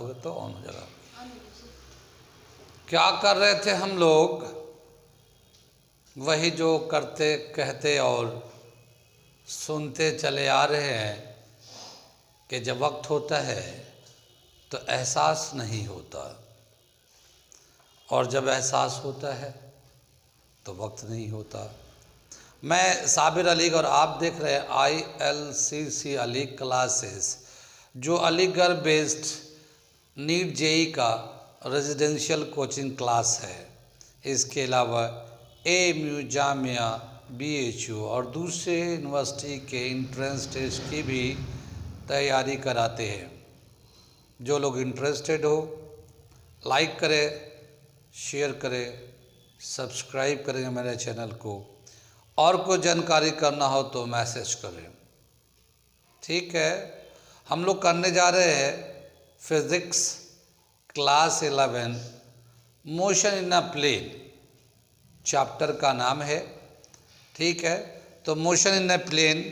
दोगे तो ऑन हो जाएगा। क्या कर रहे थे हम लोग? वही जो करते कहते और सुनते चले आ रहे हैं कि जब वक्त होता है तो एहसास नहीं होता, और जब एहसास होता है तो वक्त नहीं होता। मैं साबिर अलीग और आप देख रहे हैं ILCC अलीग क्लासेस, जो अलीगढ़ बेस्ड नीट JEE का रेजिडेंशियल कोचिंग क्लास है। इसके अलावा AMU, जामिया, BHU और दूसरे यूनिवर्सिटी के इंट्रेंस टेस्ट की भी तैयारी कराते हैं। जो लोग इंटरेस्टेड हो लाइक करें, शेयर करें, सब्सक्राइब करेंगे मेरे चैनल को, और कोई जानकारी करना हो तो मैसेज करें। ठीक है, हम लोग करने जा रहे हैं physics class 11 motion in a plane, chapter का नाम है। ठीक है, तो मोशन इन अ प्लेन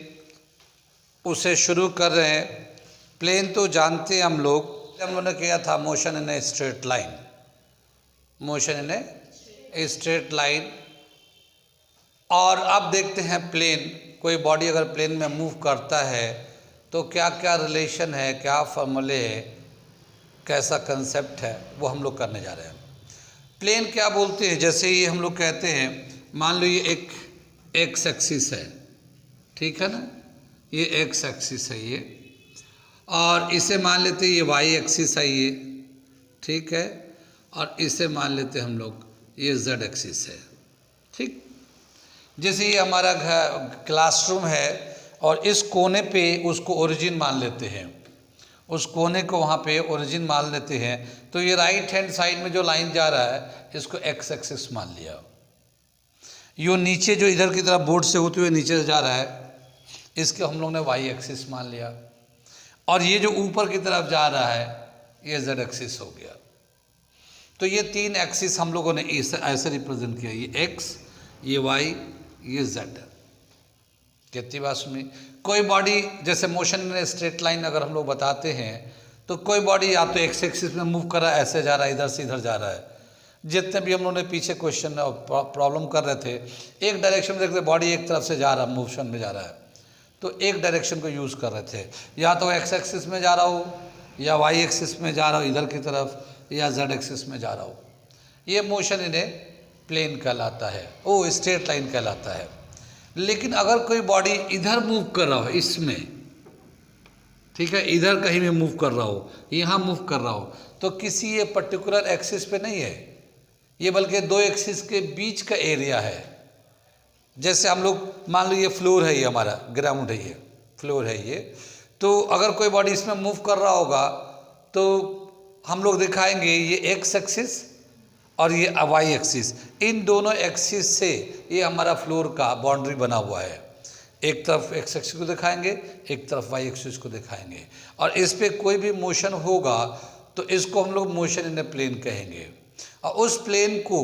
उसे शुरू कर रहे हैं। प्लेन तो जानते हैं हम लोगों ने किया था motion in a straight line, motion in a straight line. और अब देखते हैं प्लेन, कोई बॉडी अगर प्लेन में मूव करता है तो क्या क्या रिलेशन है, क्या फॉर्मूले है, कैसा कंसेप्ट है, वो हम लोग करने जा रहे हैं। प्लेन क्या बोलते हैं? जैसे ही हम लोग कहते हैं, मान लो ये एक एक्स एक्सिस है, ठीक है ना, ये एक्स एक्सिस है ये, और इसे मान लेते हैं ये वाई एक्सिस है ये, ठीक है, और इसे मान लेते हैं हम लोग ये जेड एक्सिस है। ठीक, जैसे ये हमारा क्लासरूम है और इस कोने पे उसको ओरिजिन मान लेते हैं, उस कोने को वहाँ पे ओरिजिन मान लेते हैं, तो ये राइट हैंड साइड में जो लाइन जा रहा है इसको एक्स एक्सिस मान लिया। यो नीचे जो इधर की तरफ बोर्ड से होते हुए नीचे से जा रहा है इसके हम लोग ने वाई एक्सिस मान लिया, और ये जो ऊपर की तरफ जा रहा है ये जेड एक्सिस हो गया। तो ये तीन एक्सिस हम लोगों ने ऐसे रिप्रेजेंट किया, ये एक्स, ये वाई, ये जेड। कितनी बात सुनी? कोई बॉडी जैसे मोशन इन स्ट्रेट लाइन अगर हम लोग बताते हैं तो कोई बॉडी या तो एक्स एक्सिस में मूव कर रहा है, ऐसे जा रहा है, इधर से इधर जा रहा है। जितने भी हम लोगों ने पीछे क्वेश्चन प्रॉब्लम कर रहे थे, एक डायरेक्शन में देखते बॉडी एक तरफ से जा रहा है, मोशन में जा रहा है, तो एक डायरेक्शन को यूज़ कर रहे थे, या तो एक्स एक्सिस में जा रहा हो, या वाई एक्सिस में जा रहा हो इधर की तरफ, या जेड एक्सिस में जा रहा हो। ये मोशन इन ए प्लेन कहलाता है, वो स्ट्रेट लाइन कहलाता है। लेकिन अगर कोई बॉडी इधर मूव कर रहा हो, इसमें, ठीक है, इधर कहीं भी मूव कर रहा हो, यहाँ मूव कर रहा हो, तो किसी ये पर्टिकुलर एक्सिस पे नहीं है ये, बल्कि दो एक्सिस के बीच का एरिया है। जैसे हम लोग मान लो ये फ्लोर है, ये हमारा ग्राउंड है, ये फ्लोर है ये, तो अगर कोई बॉडी इसमें मूव कर रहा होगा तो हम लोग दिखाएंगे ये एक्स एक्सिस और ये वाई एक्सिस, इन दोनों एक्सिस से ये हमारा फ्लोर का बाउंड्री बना हुआ है। एक तरफ एक्स एक्सिस को दिखाएंगे, एक तरफ वाई एक्सिस को दिखाएंगे, और इस पे कोई भी मोशन होगा तो इसको हम लोग मोशन इन ए प्लेन कहेंगे। और उस प्लेन को,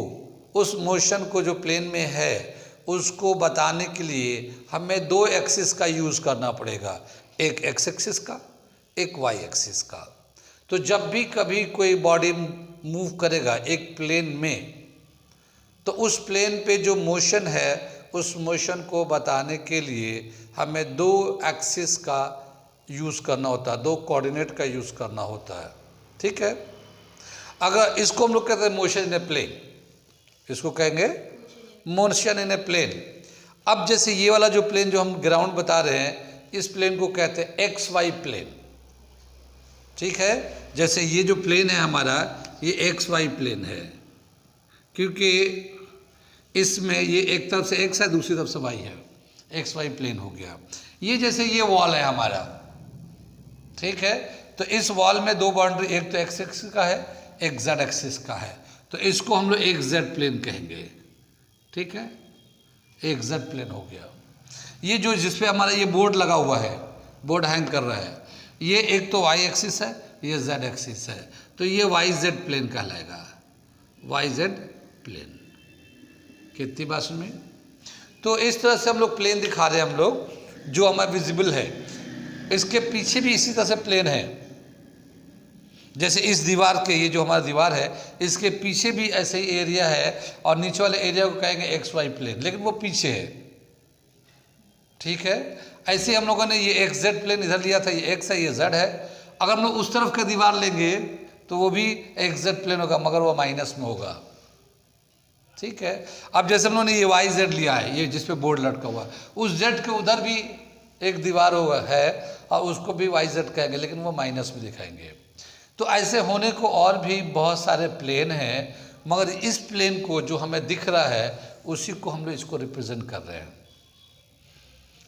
उस मोशन को जो प्लेन में है उसको बताने के लिए हमें दो एक्सिस का यूज़ करना पड़ेगा, एक एक्स एक्सिस का, एक वाई एक्सिस का। तो जब भी कभी कोई बॉडी मूव करेगा एक प्लेन में, तो उस प्लेन पे जो मोशन है उस मोशन को बताने के लिए हमें दो एक्सिस का यूज़ करना होता है, दो कोऑर्डिनेट का यूज़ करना होता है। ठीक है, अगर इसको हम लोग कहते हैं मोशन इन ए प्लेन, इसको कहेंगे मोशन इन ए प्लेन। अब जैसे ये वाला जो प्लेन जो हम ग्राउंड बता रहे हैं, इस प्लेन को कहते हैं एक्स वाई प्लेन। ठीक है, जैसे ये जो प्लेन है हमारा, ये एक्स वाई प्लेन है, क्योंकि इसमें ये एक तरफ से एक्स है, दूसरी तरफ से वाई है, एक्स वाई प्लेन हो गया। ये जैसे ये वॉल है हमारा, ठीक है, तो इस वॉल में दो बाउंड्री, एक तो एक्स एक्सिस का है, एक जेड एक्सिस का है, तो इसको हम लोग एक जेड प्लेन कहेंगे। ठीक है, एक जेड प्लेन हो गया। ये जो जिस पे हमारा ये बोर्ड लगा हुआ है, बोर्ड हैंग कर रहा है, ये एक तो वाई एक्सिस है, ये जेड एक्सिस है, तो ये वाई जेड प्लेन कहलाएगा, वाई जेड प्लेन। कितनी बात में? तो इस तरह से हम लोग प्लेन दिखा रहे हैं, हम लोग जो हमारा विजिबल है, इसके पीछे भी इसी तरह से प्लेन है। जैसे इस दीवार के, ये जो हमारा दीवार है, इसके पीछे भी ऐसे ही एरिया है और नीचे वाले एरिया को कहेंगे एक्स वाई प्लेन, लेकिन वो पीछे है। ठीक है, ऐसे हम लोगों ने ये एक्स जेड प्लेन इधर लिया था, ये एक्स है, ये जेड है। अगर हम लोग उस तरफ का दीवार लेंगे तो वो भी एक्स जेड प्लेन होगा, मगर वो माइनस में होगा। ठीक है, अब जैसे हम लोगों ने ये वाई जेड लिया है, ये जिस पे बोर्ड लटका हुआ है, उस जेड के उधर भी एक दीवार होगा है और उसको भी वाई जेड कहेंगे, लेकिन वो माइनस में दिखाएंगे। तो ऐसे होने को और भी बहुत सारे प्लेन हैं, मगर इस प्लेन को जो हमें दिख रहा है उसी को हम लोग इसको रिप्रेजेंट कर रहे हैं।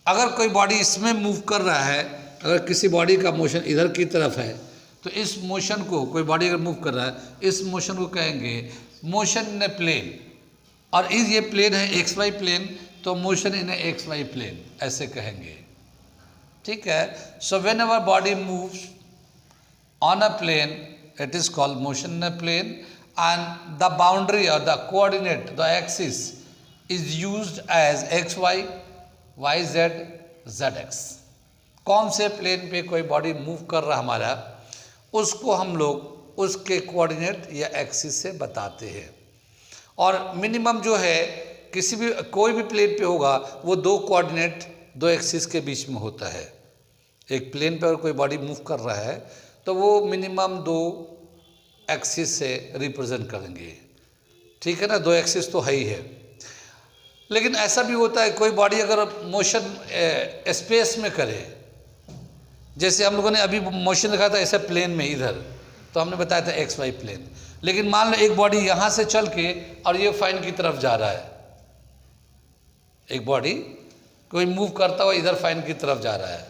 अगर कोई बॉडी इसमें मूव कर रहा है, अगर किसी बॉडी का मोशन इधर की तरफ है, तो इस मोशन को, कोई बॉडी अगर मूव कर रहा है, इस मोशन को कहेंगे मोशन इन ए प्लेन। और इस ये प्लेन है एक्स वाई प्लेन, तो motion in a X Y plane ऐसे कहेंगे। ठीक है, so whenever body moves on a plane, it is called motion in a plane, and the boundary or the coordinate, the axis is used as xy, yz, zx। कौन से plane पे कोई body move कर रहा हमारा, उसको हम लोग उसके कोऑर्डिनेट या एक्सिस से बताते हैं। और मिनिमम जो है किसी भी कोई भी प्लेन पे होगा, वो दो कोऑर्डिनेट दो एक्सिस के बीच में होता है। एक प्लेन पे अगर कोई बॉडी मूव कर रहा है तो वो मिनिमम दो एक्सिस से रिप्रेजेंट करेंगे। ठीक है ना, दो एक्सिस तो है ही है। लेकिन ऐसा भी होता है कोई बॉडी अगर मोशन स्पेस में करे, जैसे हम लोगों ने अभी मोशन दिखाया था ऐसे प्लेन में इधर, तो हमने बताया था एक्स वाई प्लेन। लेकिन मान लो एक बॉडी यहाँ से चल के और ये फाइन की तरफ जा रहा है, एक बॉडी कोई मूव करता हुआ इधर फाइन की तरफ जा रहा है।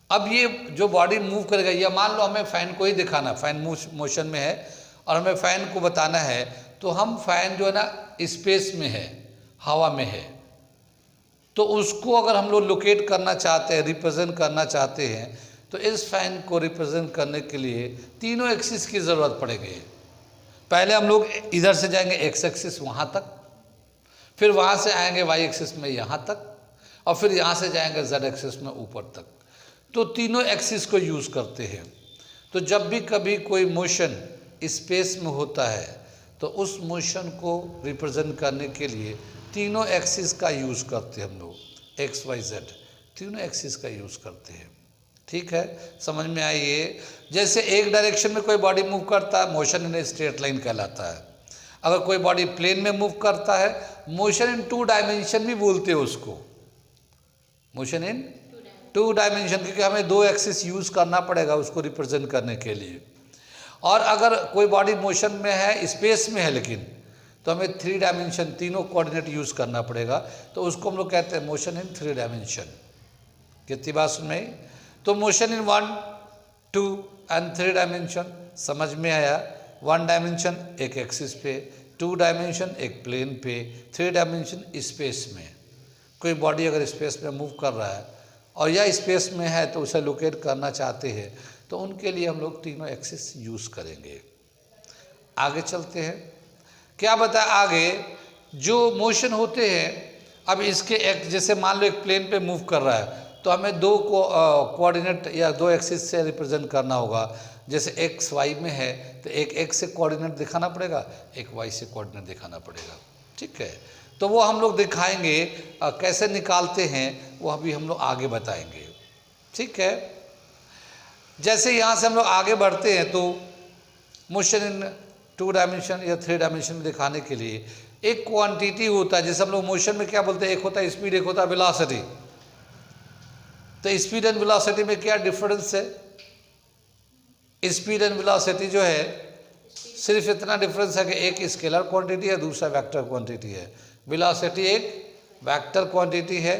अब ये जो बॉडी मूव करेगा, या मान लो हमें फैन को ही दिखाना, फैन मोशन में है और हमें फैन को बताना है, तो हम फैन जो है ना स्पेस में है, हवा में है, तो उसको अगर हम लोग लोकेट करना चाहते हैं, रिप्रेजेंट करना चाहते हैं, तो इस फैन को रिप्रेजेंट करने के लिए तीनों एक्सिस की ज़रूरत पड़ेगी। पहले हम लोग इधर से जाएंगे एक्स एक्सिस वहाँ तक, फिर वहाँ से आएंगे वाई एक्सिस में यहाँ तक, और फिर यहाँ से जाएंगे जेड एक्सिस में ऊपर तक। तो तीनों एक्सिस को यूज़ करते हैं। तो जब भी कभी कोई मोशन स्पेस में होता है, तो उस मोशन को रिप्रेजेंट करने के लिए तीनों एक्सिस का यूज़ करते हैं हम लोग, एक्स वाई जेड तीनों एक्सिस का यूज़ करते हैं। ठीक है, समझ में आई ये? जैसे एक डायरेक्शन में कोई बॉडी मूव करता है, motion in a straight line कहलाता है। अगर कोई बॉडी प्लेन में मूव करता है, मोशन इन टू डायमेंशन भी बोलते हैं उसको, मोशन इन टू डायमेंशन, क्योंकि हमें दो एक्सिस यूज़ करना पड़ेगा उसको रिप्रेजेंट करने के लिए। और अगर कोई बॉडी मोशन में है, स्पेस में है लेकिन, तो हमें थ्री डायमेंशन, तीनों कोऑर्डिनेट यूज़ करना पड़ेगा, तो उसको हम लोग कहते हैं मोशन इन थ्री डायमेंशन। कितनी बात सुन में? तो मोशन इन 1, 2 एंड 3 डायमेंशन समझ में आया? 1 डायमेंशन एक एक्सिस पे, 2 डायमेंशन एक प्लेन पे, 3 डायमेंशन स्पेस में। कोई बॉडी अगर स्पेस में मूव कर रहा है और या स्पेस में है तो उसे लोकेट करना चाहते हैं, तो उनके लिए हम लोग तीनों एक्सिस यूज़ करेंगे। आगे चलते हैं, क्या बताया आगे? जो मोशन होते हैं, अब इसके एक, जैसे मान लो एक प्लेन पे मूव कर रहा है, तो हमें दो कोऑर्डिनेट या दो एक्सिस से रिप्रेजेंट करना होगा। जैसे एक्स वाई में है तो एक एक्स से कोऑर्डिनेट दिखाना पड़ेगा, एक वाई से कोऑर्डिनेट दिखाना पड़ेगा। ठीक है, तो वो हम लोग दिखाएंगे, कैसे निकालते हैं वो अभी हम लोग आगे बताएंगे। ठीक है, जैसे यहाँ से हम लोग आगे बढ़ते हैं, तो मोशन इन 2 डायमेंशन या 3 डायमेंशन में दिखाने के लिए एक क्वांटिटी होता है। जैसे हम लोग मोशन में क्या बोलते हैं, एक होता है स्पीड, एक होता है वेलोसिटी। तो स्पीड एंड वेलोसिटी में क्या डिफरेंस है? स्पीड एंड वेलोसिटी जो है, सिर्फ इतना डिफरेंस है कि एक स्केलर क्वांटिटी है, दूसरा वेक्टर क्वांटिटी है। वेलोसिटी एक वेक्टर क्वांटिटी है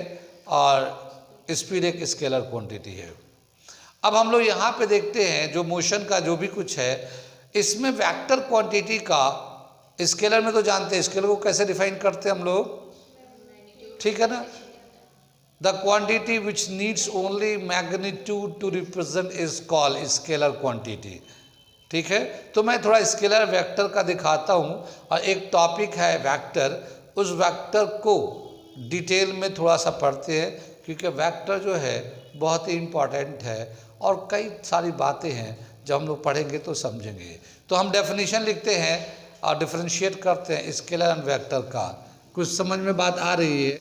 और स्पीड एक स्केलर क्वांटिटी है। अब हम लोग यहाँ पे देखते हैं जो मोशन का जो भी कुछ है, इसमें वेक्टर क्वांटिटी का, स्केलर में तो जानते हैं, स्केलर को कैसे डिफाइन करते हैं हम लोग? ठीक है ना, the quantity which needs only magnitude to represent is called scalar quantity. ठीक है, तो मैं थोड़ा स्केलर वेक्टर का दिखाता हूँ, और एक टॉपिक है वेक्टर, उस वेक्टर को डिटेल में थोड़ा सा पढ़ते हैं, क्योंकि वेक्टर जो है बहुत ही इम्पॉर्टेंट है और कई सारी बातें हैं जब हम लोग पढ़ेंगे तो समझेंगे। तो हम डेफिनेशन लिखते हैं और डिफरेंशिएट करते हैं स्केलर एंड वेक्टर का। कुछ समझ में बात आ रही है?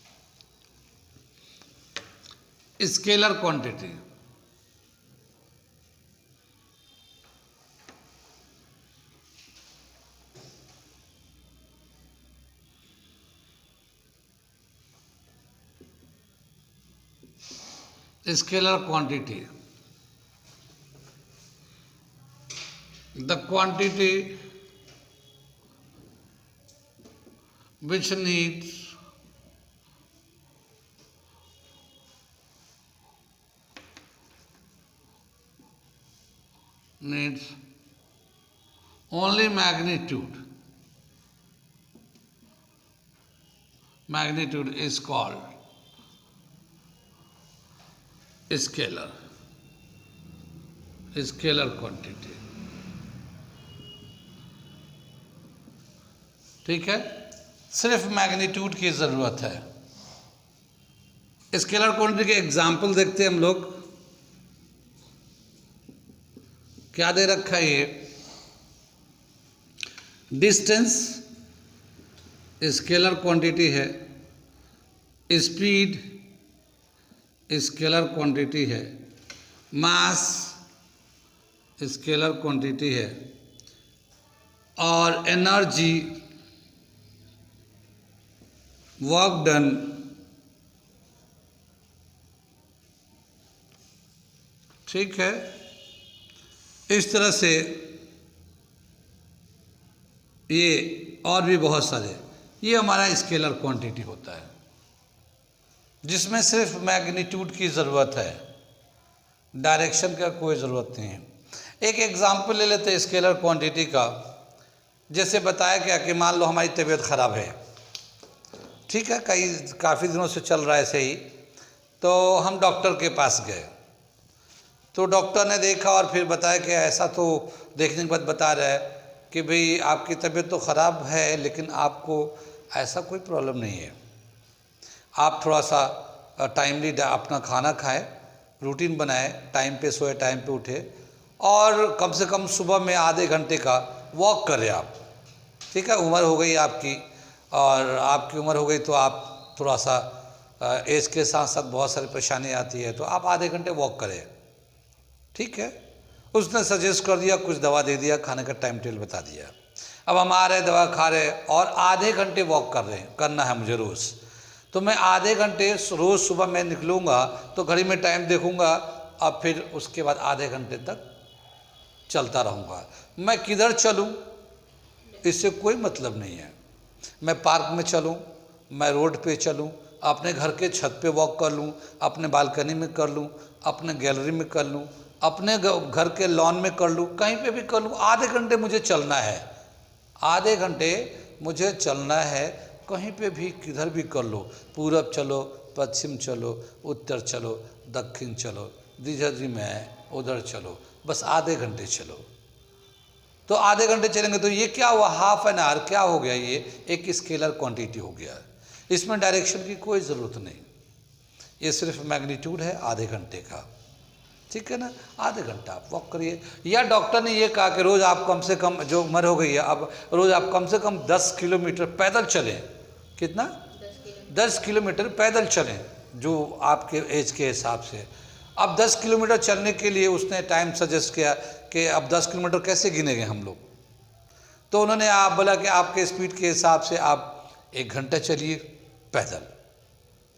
Scalar quantity, scalar quantity, the quantity which needs only magnitude is called scalar quantity। ठीक है, सिर्फ मैग्नीट्यूड की ज़रूरत है। स्केलर क्वांटिटी के एग्जाम्पल देखते हैं हम लोग। क्या दे रखा है ये? डिस्टेंस स्केलर क्वांटिटी है, स्पीड स्केलर क्वांटिटी है, मास स्केलर क्वांटिटी है, और एनर्जी वर्क डन ठीक है। इस तरह से ये और भी बहुत सारे, ये हमारा स्केलर क्वांटिटी होता है जिसमें सिर्फ मैग्नीट्यूड की ज़रूरत है, डायरेक्शन का कोई ज़रूरत नहीं है। एक एग्जाम्पल ले लेते हैं स्केलर क्वांटिटी का। जैसे बताया गया कि मान लो हमारी तबीयत ख़राब है, ठीक है, काफ़ी दिनों से चल रहा है ऐसे ही, तो हम डॉक्टर के पास गए, तो डॉक्टर ने देखा और फिर बताया कि ऐसा, तो देखने के बाद बता रहा है कि भाई आपकी तबीयत तो ख़राब है लेकिन आपको ऐसा कोई प्रॉब्लम नहीं है, आप थोड़ा सा टाइमली अपना खाना खाएं, रूटीन बनाएं, टाइम पे सोए, टाइम पे उठे, और कम से कम सुबह में आधे घंटे का वॉक करें आप। ठीक है, उम्र हो गई आपकी, और आपकी उम्र हो गई तो आप थोड़ा सा एज के साथ साथ बहुत सारी परेशानी आती है, तो आप आधे घंटे वॉक करें। ठीक है, उसने सजेस्ट कर दिया, कुछ दवा दे दिया, खाने का टाइम टेबल बता दिया। अब हम आ रहे, दवा खा रहे और आधे घंटे वॉक कर रहे हैं, करना है मुझे रोज़। तो मैं आधे घंटे रोज़ सुबह मैं निकलूँगा तो घड़ी में टाइम देखूँगा, अब फिर उसके बाद आधे घंटे तक चलता रहूँगा। मैं किधर चलूँ इससे कोई मतलब नहीं है। मैं पार्क में चलूँ, मैं रोड पे चलूँ, अपने घर के छत पे वॉक कर लूँ, अपने बालकनी में कर लूँ, अपने गैलरी में कर लूँ, अपने घर के लॉन में कर लूँ, कहीं पे भी कर लूँ, आधे घंटे मुझे चलना है, आधे घंटे मुझे चलना है, कहीं पे भी किधर भी कर लो, पूरब चलो, पश्चिम चलो, उत्तर चलो, दक्षिण चलो, जिधर में उधर चलो, बस आधे घंटे चलो। तो आधे घंटे चलेंगे तो ये क्या हुआ, हाफ एन आवर क्या हो गया, ये एक स्केलर क्वांटिटी हो गया। इसमें डायरेक्शन की कोई ज़रूरत नहीं, ये सिर्फ मैग्नीट्यूड है आधे घंटे का। ठीक है ना, आधे घंटा आप वॉक करिए। या डॉक्टर ने ये कहा कि रोज़ आप कम से कम, जो उम्र हो गई है अब, रोज़ आप कम से कम 10 किलोमीटर पैदल चलें। कितना? 10 किलोमीटर पैदल चलें, जो आपके एज के हिसाब से। अब 10 किलोमीटर चलने के लिए उसने टाइम सजेस्ट किया कि अब 10 किलोमीटर कैसे गिनेंगे हम लोग। तो उन्होंने आप बोला कि आपके स्पीड के हिसाब से आप 1 घंटा चलिए पैदल,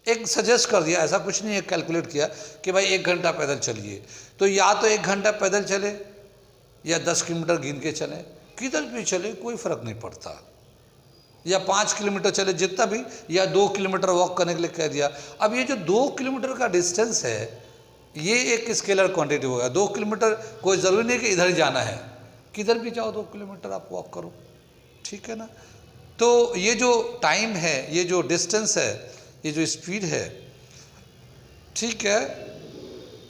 एक सजेस्ट कर दिया, ऐसा कुछ नहीं है कैलकुलेट किया कि भाई 1 घंटा पैदल चलिए। तो या तो 1 घंटा पैदल चले या 10 किलोमीटर गिन के चलें, किधर भी चले कोई फ़र्क नहीं पड़ता, या 5 किलोमीटर चले जितना भी, या 2 किलोमीटर वॉक करने के लिए कह दिया। अब ये जो 2 किलोमीटर का डिस्टेंस है ये एक स्केलर क्वांटिटी होगा। 2 किलोमीटर कोई ज़रूरी नहीं कि इधर ही जाना है, किधर भी जाओ 2 किलोमीटर आप वॉक करो। ठीक है ना, तो ये जो टाइम है, ये जो डिस्टेंस है, ये जो स्पीड है, ठीक है,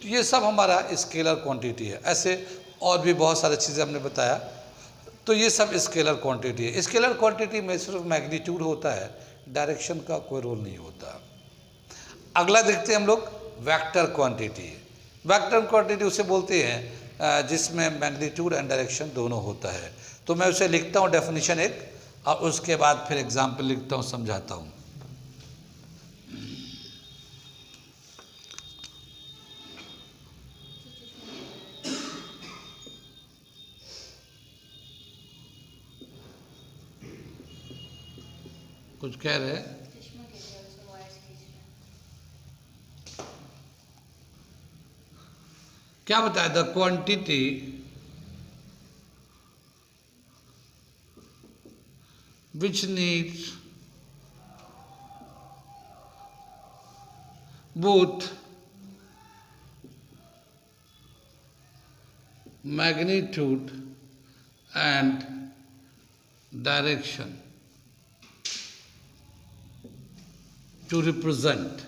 तो ये सब हमारा स्केलर क्वांटिटी है। ऐसे और भी बहुत सारी चीज़ें हमने बताया, तो ये सब स्केलर क्वांटिटी है। स्केलर क्वांटिटी में सिर्फ मैग्नीट्यूड होता है, डायरेक्शन का कोई रोल नहीं होता। अगला देखते हैं हम लोग वेक्टर क्वांटिटी। वेक्टर क्वांटिटी उसे बोलते हैं जिसमें मैग्नीट्यूड एंड डायरेक्शन दोनों होता है। तो मैं उसे लिखता हूँ डेफिनेशन एक, और उसके बाद फिर एग्जाम्पल लिखता हूँ, समझाता हूँ। कुछ कह रहे हैं? क्या बताया? The quantity which needs both magnitude and direction to represent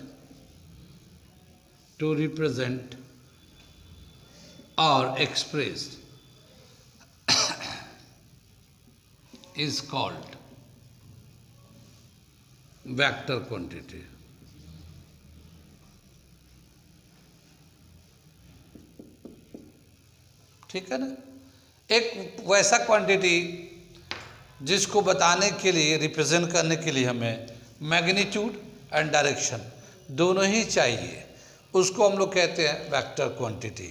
or express is called vector quantity. ठीक है ना? एक वैसा क्वांटिटी जिसको बताने के लिए, रिप्रेजेंट करने के लिए हमें मैग्नीट्यूड एंड डायरेक्शन दोनों ही चाहिए, उसको हम लोग कहते हैं वेक्टर क्वांटिटी।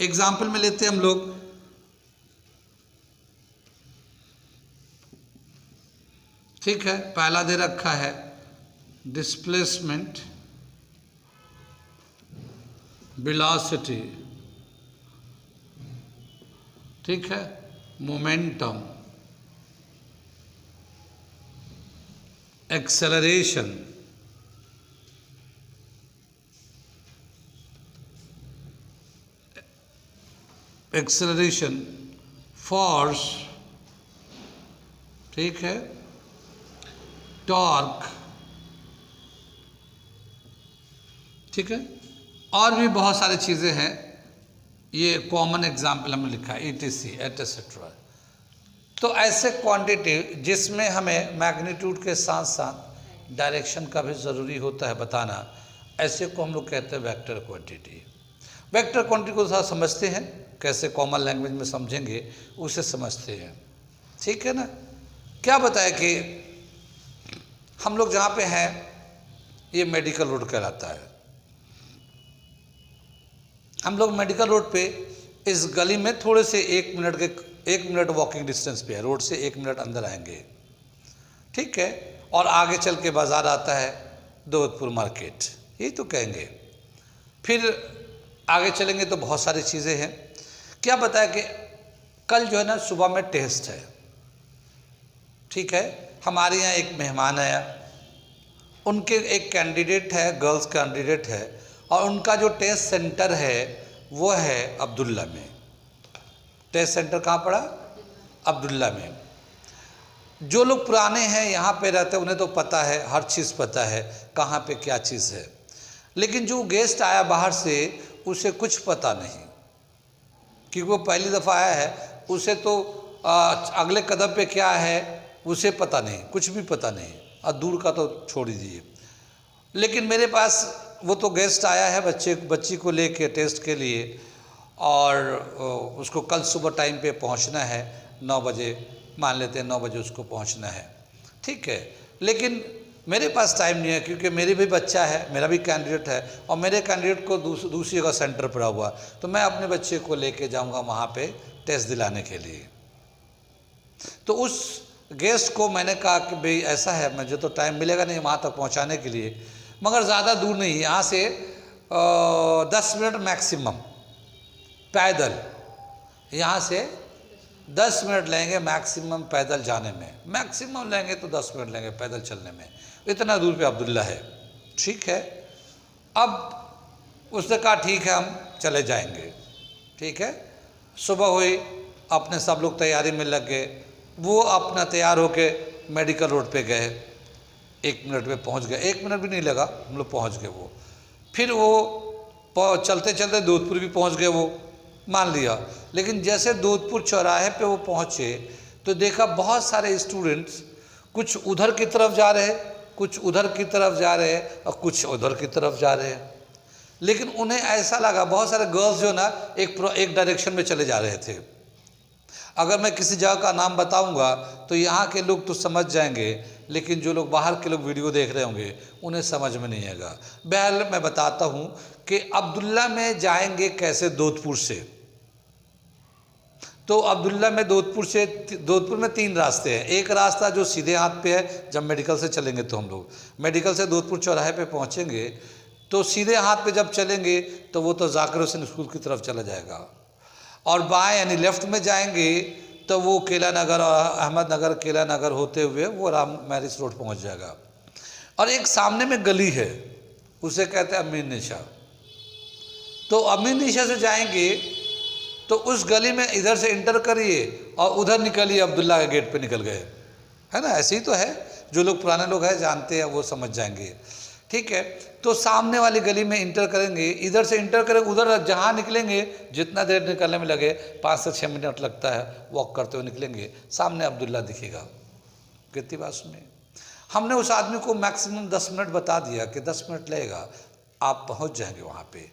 एग्जाम्पल में लेते हैं हम लोग, ठीक है, पहला दे रखा है डिस्प्लेसमेंट, वेलोसिटी, ठीक है, मोमेंटम, एक्सेलरेशन, फोर्स, ठीक है, टॉर्क, ठीक है, और भी बहुत सारी चीज़ें हैं। ये कॉमन एग्जाम्पल हमने लिखा है, ETC एटसेट्रा। तो ऐसे क्वांटिटी जिसमें हमें मैग्नीट्यूड के साथ साथ डायरेक्शन का भी ज़रूरी होता है बताना, ऐसे को हम लोग कहते हैं वेक्टर क्वांटिटी। वेक्टर क्वांटिटी को थोड़ा समझते हैं, कैसे कॉमन लैंग्वेज में समझेंगे उसे समझते हैं, ठीक है ना? क्या बताया कि हम लोग जहाँ पे हैं ये मेडिकल रोड कहलाता है। हम लोग मेडिकल रोड पे इस गली में थोड़े से 1 मिनट वॉकिंग डिस्टेंस पे है, रोड से 1 मिनट अंदर आएंगे, ठीक है, और आगे चल के बाज़ार आता है दौलतपुर मार्केट, यही तो कहेंगे। फिर आगे चलेंगे तो बहुत सारी चीज़ें हैं। क्या बताया कि कल जो है ना सुबह में टेस्ट है, ठीक है, हमारे यहाँ एक मेहमान आया, उनके एक कैंडिडेट है, गर्ल्स कैंडिडेट है, और उनका जो टेस्ट सेंटर है वो है अब्दुल्ला में। टेस्ट सेंटर कहाँ पड़ा? अब्दुल्ला में। जो लोग पुराने हैं यहाँ पे रहते हैं उन्हें तो पता है, हर चीज़ पता है कहाँ पे क्या चीज़ है, लेकिन जो गेस्ट आया बाहर से उसे कुछ पता नहीं, क्योंकि वो पहली दफ़ा आया है, उसे तो अगले कदम पे क्या है उसे पता नहीं, कुछ भी पता नहीं, और दूर का तो छोड़ ही दीजिए। लेकिन मेरे पास वो तो गेस्ट आया है बच्ची को लेके टेस्ट के लिए, और उसको कल सुबह टाइम पे पहुंचना है, 9 बजे, मान लेते हैं 9 बजे उसको पहुंचना है, ठीक है, लेकिन मेरे पास टाइम नहीं है, क्योंकि मेरी भी बच्चा है, मेरा भी कैंडिडेट है, और मेरे कैंडिडेट को दूसरी जगह सेंटर पड़ा हुआ, तो मैं अपने बच्चे को लेके जाऊंगा वहाँ पे टेस्ट दिलाने के लिए। तो उस गेस्ट को मैंने कहा कि भाई ऐसा है, मुझे तो टाइम मिलेगा नहीं वहाँ तक पहुँचाने के लिए, मगर ज़्यादा दूर नहीं है, यहाँ से 10 मिनट मैक्सिमम पैदल, यहाँ से 10 मिनट लेंगे मैक्सिमम पैदल जाने में, मैक्सिमम लेंगे तो 10 मिनट लेंगे पैदल चलने में, इतना दूर पे अब्दुल्ला है, ठीक है। अब उसने कहा ठीक है हम चले जाएंगे, ठीक है। सुबह हुई, अपने सब लोग तैयारी में लग गए, वो अपना तैयार होके मेडिकल रोड पे गए, 1 मिनट में पहुंच गए, 1 मिनट भी नहीं लगा, हम लोग पहुंच गए। वो फिर वो चलते चलते दूधपुर भी पहुंच गए, वो मान लिया। लेकिन जैसे दूधपुर चौराहे पे वो पहुंचे तो देखा बहुत सारे स्टूडेंट्स कुछ उधर की तरफ जा रहे हैं, कुछ उधर की तरफ जा रहे हैं, और कुछ उधर की तरफ जा रहे हैं। लेकिन उन्हें ऐसा लगा, बहुत सारे गर्ल्स जो ना एक डायरेक्शन में चले जा रहे थे। अगर मैं किसी जगह का नाम बताऊंगा तो यहाँ के लोग तो समझ जाएंगे, लेकिन जो लोग बाहर के लोग वीडियो देख रहे होंगे उन्हें समझ में नहीं आएगा। बहरहाल मैं बताता हूँ कि अब्दुल्ला में जाएंगे कैसे, जोधपुर से। तो अब्दुल्ला में जोधपुर में 3 रास्ते हैं। एक रास्ता जो सीधे हाथ पे है, जब मेडिकल से चलेंगे तो हम लोग मेडिकल से जोधपुर चौराहे पे पहुँचेंगे तो सीधे हाथ पे जब चलेंगे तो वो तो जाकिर हुसैन स्कूल की तरफ चला जाएगा, और बाएं यानी लेफ्ट में जाएंगे तो वो केला नगर और अहमदनगर केला नगर होते हुए वो राम मैरिज रोड पहुंच जाएगा। और एक सामने में गली है, उसे कहते हैं अमीर निशा। तो अमीर निशा से जाएंगे तो उस गली में इधर से इंटर करिए और उधर निकलिए, अब्दुल्ला के गेट पे निकल गए, है ना। ऐसे ही तो है, जो लोग पुराने लोग हैं जानते हैं वो समझ जाएंगे, ठीक है। तो सामने वाली गली में इंटर करेंगे, इधर से इंटर करेंगे, उधर जहाँ निकलेंगे जितना देर निकलने में लगे 5 से 6 मिनट लगता है, वॉक करते हुए निकलेंगे, सामने अब्दुल्ला दिखेगा। कितनी बात सुनिए, हमने उस आदमी को मैक्सिमम 10 मिनट बता दिया कि 10 मिनट लगेगा, आप पहुंच जाएंगे वहाँ पे,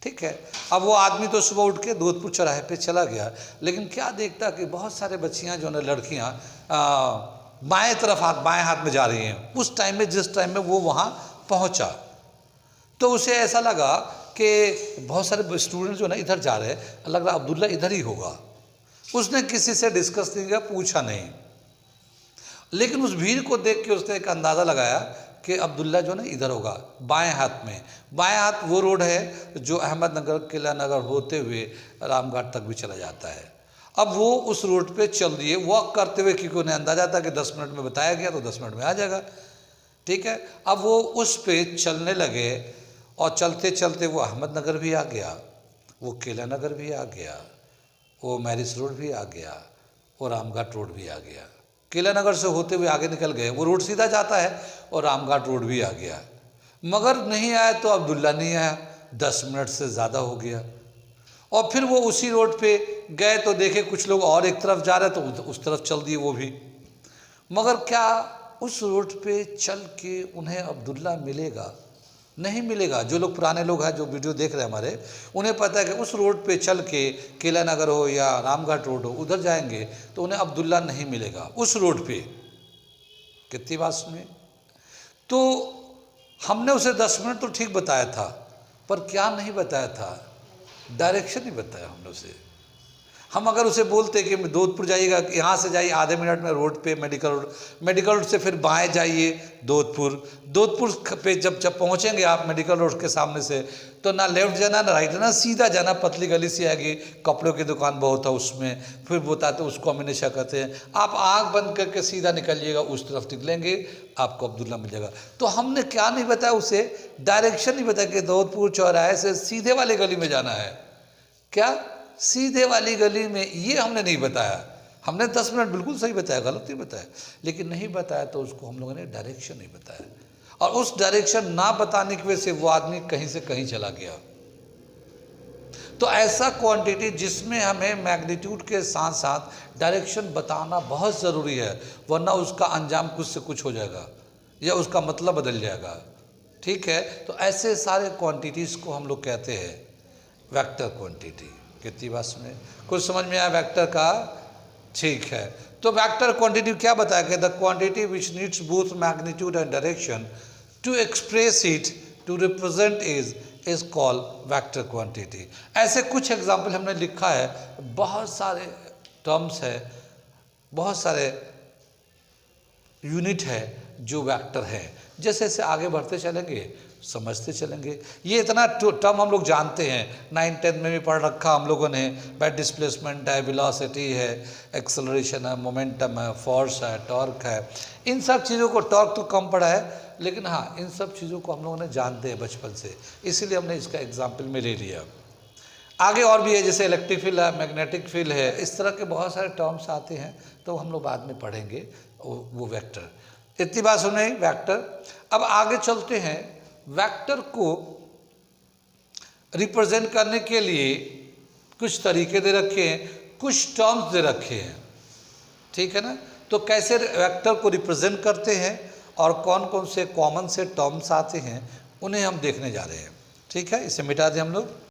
ठीक है। अब वो आदमी तो सुबह उठ के जोधपुर चौराहे पे चला गया, लेकिन क्या देखता कि बहुत सारे बच्चियाँ जो है लड़कियाँ बाएँ हाथ में जा रही हैं। उस टाइम में, जिस टाइम में वो वहाँ पहुँचा तो उसे ऐसा लगा कि बहुत सारे स्टूडेंट जो ना इधर जा रहे हैं, लग रहा अब्दुल्ला इधर ही होगा। उसने किसी से डिस्कस नहीं किया, पूछा नहीं, लेकिन उस भीड़ को देख के उसने एक अंदाज़ा लगाया कि अब्दुल्ला जो ना इधर होगा, बाएं हाथ में। बाएं हाथ वो रोड है जो अहमदनगर किला नगर होते हुए रामघाट तक भी चला जाता है। अब वो उस रोड पे चल दिए वॉक करते हुए, क्योंकि उन्हें अंदाजा था कि 10 मिनट में बताया गया तो 10 मिनट में आ जाएगा, ठीक है। अब वो उस पे चलने लगे और चलते चलते वो अहमदनगर भी आ गया, वो केला नगर भी आ गया, वो मैरिज रोड भी आ गया, वो रामघाट रोड भी आ गया। केला नगर से होते हुए आगे निकल गए, वो रोड सीधा जाता है और रामघाट रोड भी आ गया, मगर नहीं आया तो अब्दुल्ला नहीं आया। 10 मिनट से ज़्यादा हो गया। और फिर वो उसी रोड पे गए तो देखे कुछ लोग और एक तरफ जा रहे तो उस तरफ चल दिए वो भी, मगर क्या उस रोड पे चल के उन्हें अब्दुल्ला मिलेगा? नहीं मिलेगा। जो लोग पुराने लोग हैं जो वीडियो देख रहे हैं हमारे, उन्हें पता है कि उस रोड पे चल के केला नगर हो या रामघाट रोड हो उधर जाएंगे तो उन्हें अब्दुल्ला नहीं मिलेगा उस रोड पे। कितनी बात सुनिए, तो हमने उसे 10 मिनट तो ठीक बताया था, पर क्या नहीं बताया था, डायरेक्शन नहीं बताया हमने उसे। हम अगर उसे बोलते कि जोधपुर जाइएगा, यहाँ से जाइए आधे मिनट में रोड पे मेडिकल रोड से फिर बाएं जाइए जोधपुर पे जब पहुँचेंगे आप मेडिकल रोड के सामने से, तो ना लेफ्ट जाना ना राइट जाना, सीधा जाना, पतली गली से आएगी, कपड़ों की दुकान बहुत है उसमें, फिर बताते उसको हमेशा कहते हैं, आप आँख बंद करके सीधा निकलिएगा, उस तरफ निकलेंगे आपको अब्दुल्ला मिल जाएगा। तो हमने क्या नहीं बताया उसे, डायरेक्शन नहीं बताया कि जोधपुर चौराहे से सीधे वाली गली में जाना है, क्या सीधे वाली गली में, ये हमने नहीं बताया। हमने 10 मिनट बिल्कुल सही बताया, गलत नहीं बताया, लेकिन नहीं बताया तो उसको हम लोगों ने डायरेक्शन नहीं बताया, और उस डायरेक्शन ना बताने की वजह से वो आदमी कहीं से कहीं चला गया। तो ऐसा क्वांटिटी जिसमें हमें मैग्नीट्यूड के साथ साथ डायरेक्शन बताना बहुत ज़रूरी है, वरना उसका अंजाम कुछ से कुछ हो जाएगा या उसका मतलब बदल जाएगा, ठीक है। तो ऐसे सारे क्वांटिटीज़ को हम लोग कहते हैं वेक्टर क्वांटिटी। कितनी बात सुने, कुछ समझ में आया वेक्टर का, ठीक है। तो वेक्टर क्वांटिटी क्या बताया कि the quantity which needs both magnitude and direction to express it to represent is called vector quantity. ऐसे कुछ एग्जाम्पल हमने लिखा है, बहुत सारे टर्म्स है, बहुत सारे यूनिट है जो वेक्टर है। जैसे जैसे आगे बढ़ते चलेंगे समझते चलेंगे। ये इतना टर्म हम लोग जानते हैं, 9th-10th में भी पढ़ रखा हम लोगों ने, बाय डिस्प्लेसमेंट है, वेलोसिटी है, एक्सेलरेशन है, मोमेंटम है, फोर्स है, टॉर्क है। इन सब चीज़ों को, टॉर्क तो कम पढ़ा है, लेकिन हाँ इन सब चीज़ों को हम लोगों ने जानते हैं बचपन से, इसीलिए हमने इसका एग्जाम्पल में ले लिया। आगे और भी है, जैसे इलेक्ट्रिक फील्ड है, मैग्नेटिक फील्ड है, इस तरह के बहुत सारे टर्म्स आते हैं, तो हम लोग बाद में पढ़ेंगे वो वेक्टर। इतनी बात सुने वेक्टर। अब आगे चलते हैं, वेक्टर को रिप्रेजेंट करने के लिए कुछ तरीके दे रखे हैं, कुछ टर्म्स दे रखे हैं, ठीक है ना। तो कैसे वेक्टर को रिप्रेजेंट करते हैं और कौन कौन से कॉमन से टर्म्स आते हैं उन्हें हम देखने जा रहे हैं, ठीक है, इसे मिटा दें हम लोग।